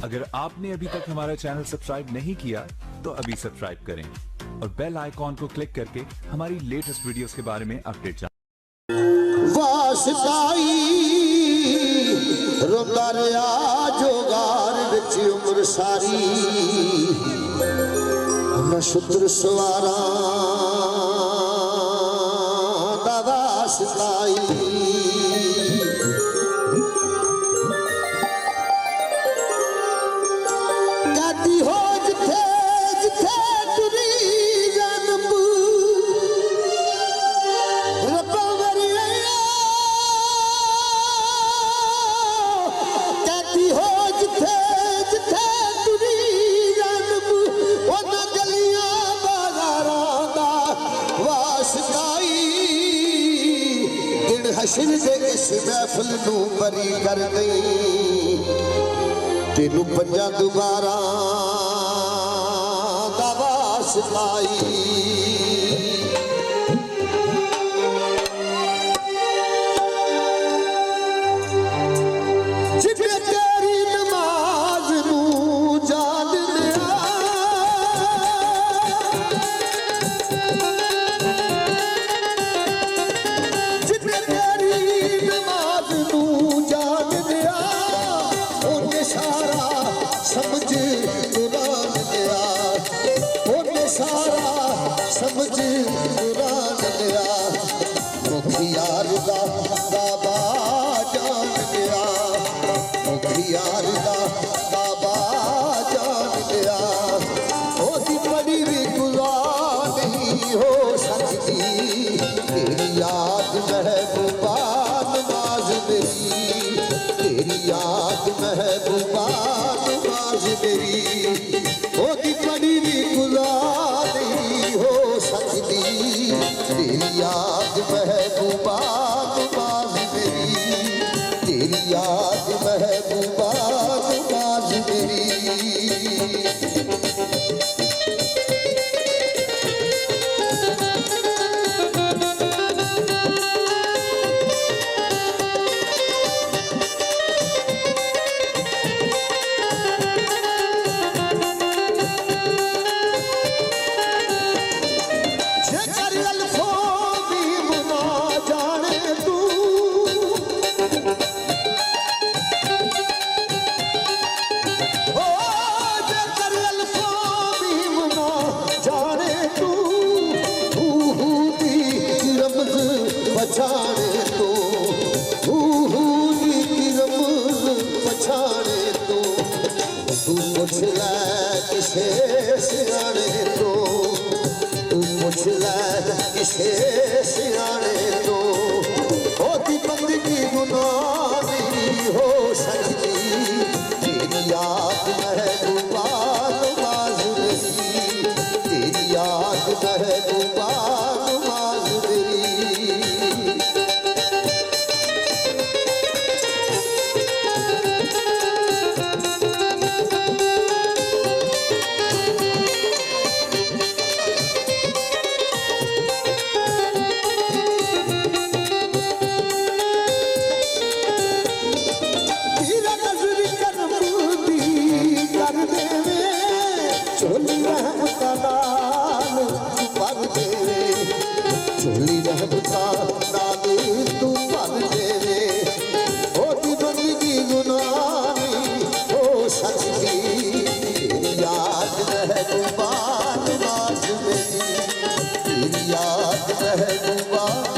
अगर आपने अभी तक हमारा चैनल सब्सक्राइब नहीं किया तो अभी सब्सक्राइब करें और बेल आइकॉन को क्लिक करके हमारी लेटेस्ट वीडियोस के बारे में अपडेट जानें। वासताई रोंदा रहा जोगार विच उम्र सारी मैं शुद्र सवारा दा वासताई हशर दे इस महफिल नू बरी कर गई तेनू पंजा दुबारा दा वासताई समझ कुरान लिया मुखियार दा बाबा जान लिया मुखियार दा बाबा जान लिया ओदी बड़ी भी गुज़ा नहीं हो सकती तेरी याद महबूबा नमाज मेरी तेरी याद महबूबा नमाज मेरी ओदी बड़ी भी गुज़ा तेरी याद महबूबा नमाज मेरी तेरी याद महबूबा नमाज मेरी पछाड़े तो पछाड़े तो तू पूछ ले किसे सियाने तो तू पूछ ले किसे सियाने तो होती बंदगी गुनाह नहीं हो सकती तेरी याद महबूबा नमाज मेरी तेरी याद महबूबा नमाज मेरी चोली रहमता नाल तू भर देवे ओदी बंदगी गुनाह नहीं हो सकती तेरी याद महबूबा नमाज मेरी तेरी याद महबूबा